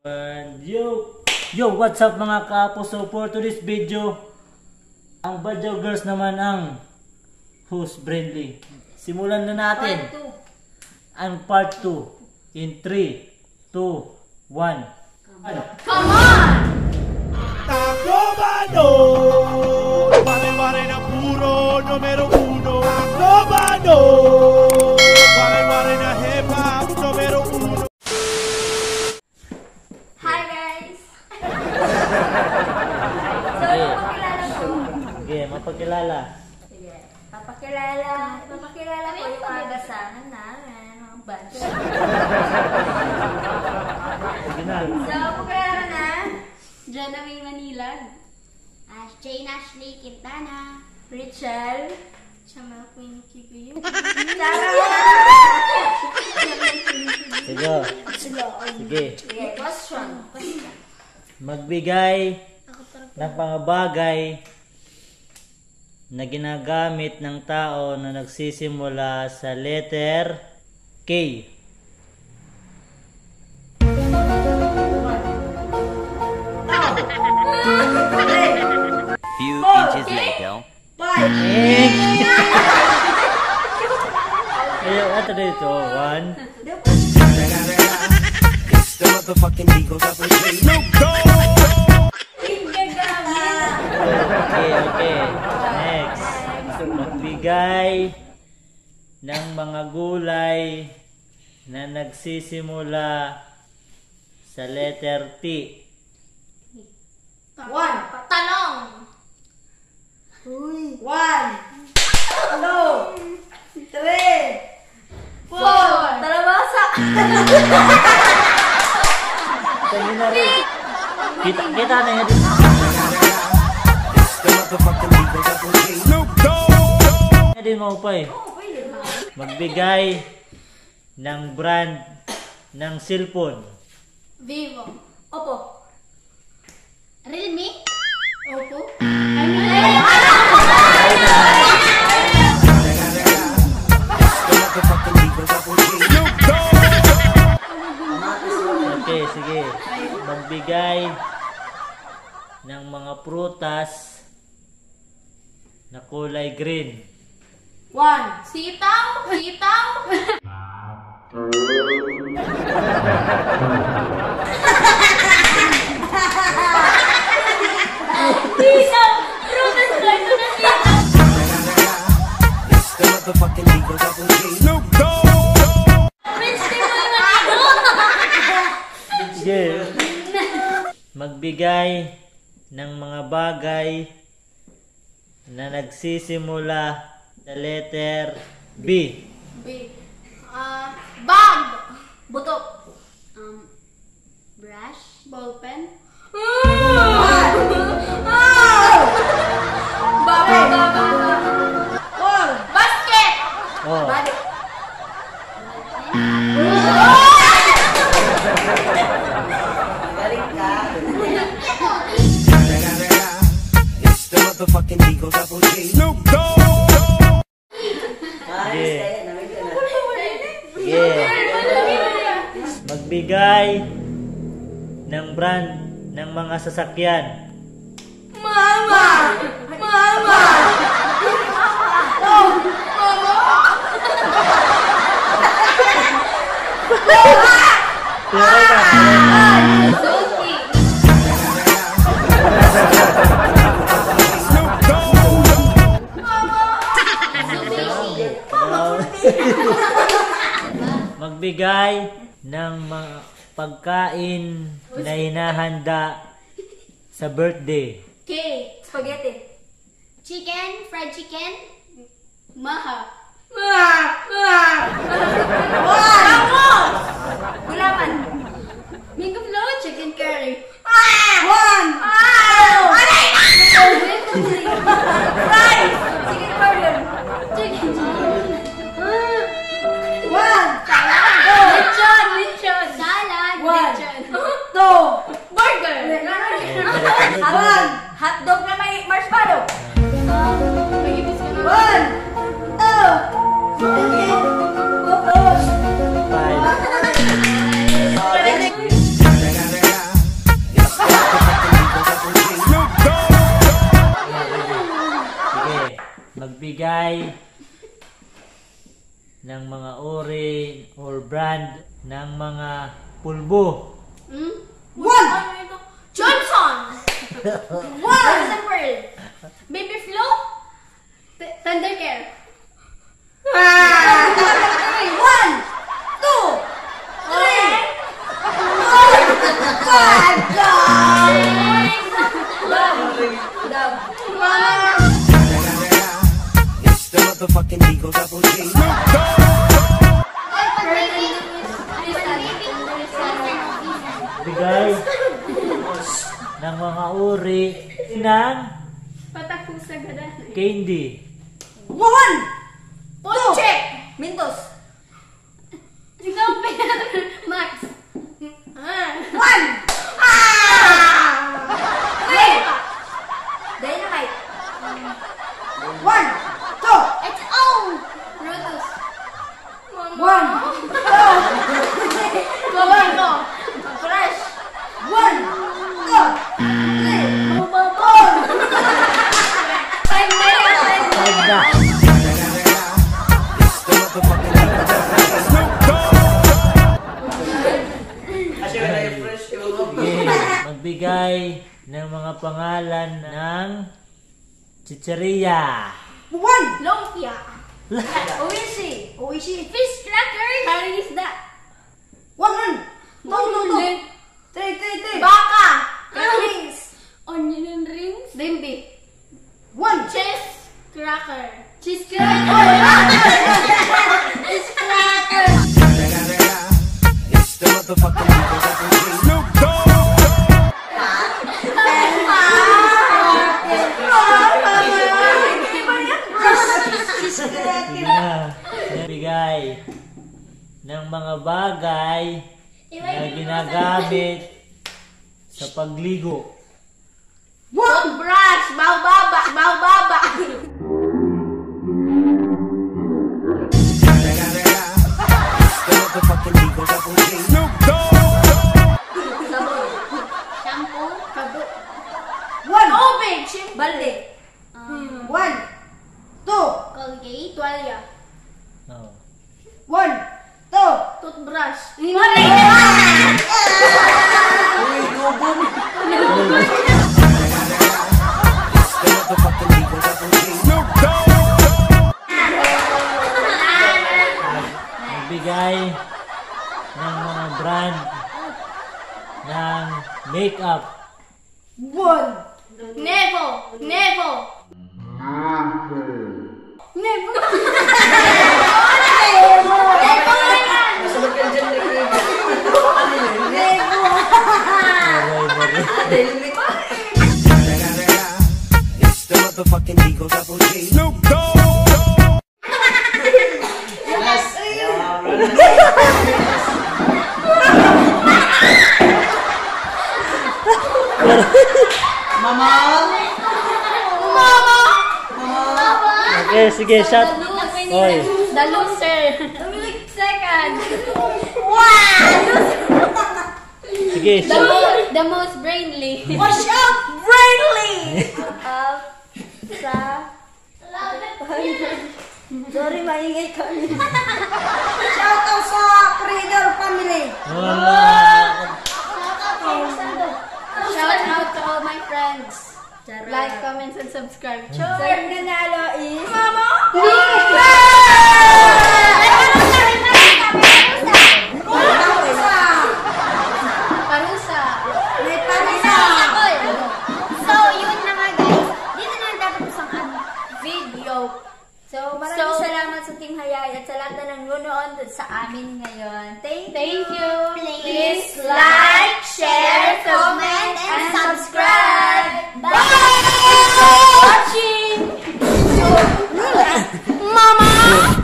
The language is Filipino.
And yo, what's up mga kaapo? So for today's video, ang Badyaw Girls naman ang host Brindley. Simulan na natin ang part 2 in 3, 2, 1. Come on! Taclobano, mare na puro numero uno. Taclobano, mare na hip hop numero uno. Hi guys! So, mapakilala ko. Sige, mapakilala. Sige, papakilala ko yung agasahan namin, mga badyaw. Sige na. So, pakilala na. Jenna May Manilag, Jane Ashley Quintana, Rachel, Chamal Queen Kikuyu, Sige. Sige. Sige, question. Magbigay ng pangabagay na ginagamit ng tao na nagsisimula sa letter K. Few inches later. Ayo, ato dito. 1. It's the motherfucking Eagle Double J. Snoop Dogg. Okay. Next. Magbigay ng mga gulay na nagsisimula sa letter T. 1. Talong. 1, 2, 3, 4. Talabasa. Tingin na rin. Kita na yan. It's the motherfucking Eagle Double J. Snoop Dogg. Hindi mo pa eh. Magbigay ng brand ng cellphone. Vivo, Opo. Realme, Oppo, The motherfucking Eagle Double J. Snoop Dogg. Okay, sige. Magbigay ng mga prutas na kulay green. 1. Sitaw, It's the motherfucking Eagle Double J. Snoop Dogg. Sige. Magbigay ng mga bagay na nagsisimula sa letter B. bag, Butok. brush, ballpen, Basket. Oh. Balik. It's the motherfucking Eagle Double J. Snoop Dogg. Sige. Sige. Magbigay ng brand ng mga sasakyan. Mama. Tira ka. Suzuki, Snoop Dogg. Magbigay ng mga pagkain na hinahanda sa birthday. cake, Spaghetti. chicken, fried chicken, maha, Gulaman. mango float, chicken curry, 1. Rice. Chicken cordon. chicken, 1. lechon, salad, One. lechon, 2. burger, Hotdog na may marshmallow. magibis ka na. 1, 2, 3, 4. 5. nagbigay ng mga uri or brand ng mga pulbo. One. Ano ito? Johnson! Johnson Pearl. Baby Flo. Thunder Care. One, two, three, four, five. It's the motherfucking Eagle Double G. Bigay ng mga uri ng Patakbo sa gada. candy. One, Ponche! Mentos. Ikaw, Max. One. Three. Dynamite. One, two, It's own! Brutus. one, two, Gobardo. fresh. One, two, three, four. Five na yan. Five na. It's the motherfucking Eagle Double G. Sige, magbigay ng mga pangalan ng chicheria. One. Lumpia. Oishi. Oishi. Fish crackers. Harisda. One. Two. Ulit. Three. Baka. Rings. Onion and rings. Dimbi. One. Cheese cracker. Cheese cracker. Cheese cracker. It's the motherfucking Eagle Double G. Snoop Dogg. Sige na. Nagbigay ng mga bagay na ginagamit sa pagligo. Toothbrush. Baobaba. Baobaba. It's the motherfucking Eagle Double G. Snoop Dogg. Shampoo. Kabo. One. Tubig. Balde. One. Two. Colgate. Tuwalya. Oh. One. Two. Toothbrush. It's the motherfucking Eagle Double G. Snoop Dogg. Nagbigay ng mga brand ng makeup. One. Nevo. Nevo. Nevo. It's the motherfucking Eagle Double G. Snoop Dogg. Okay, sige, shot. Oy. The loser. Second. Sige, shot. The most brainly. Wash up, Brainly. Sorry, maingay kami. Shout out sa Creator Family. Shout out to all my friends. Like, comments, and subscribe. So, yung nanalo is... Parusa. May pamisa. So, yun na nga guys. Dito na natapos ang video. So, maraming salamat sa Team Hayay at sa lahat na nanonood sa amin ngayon. Thank you. Please like, share, comment, and subscribe. Bye! Watching! Mama!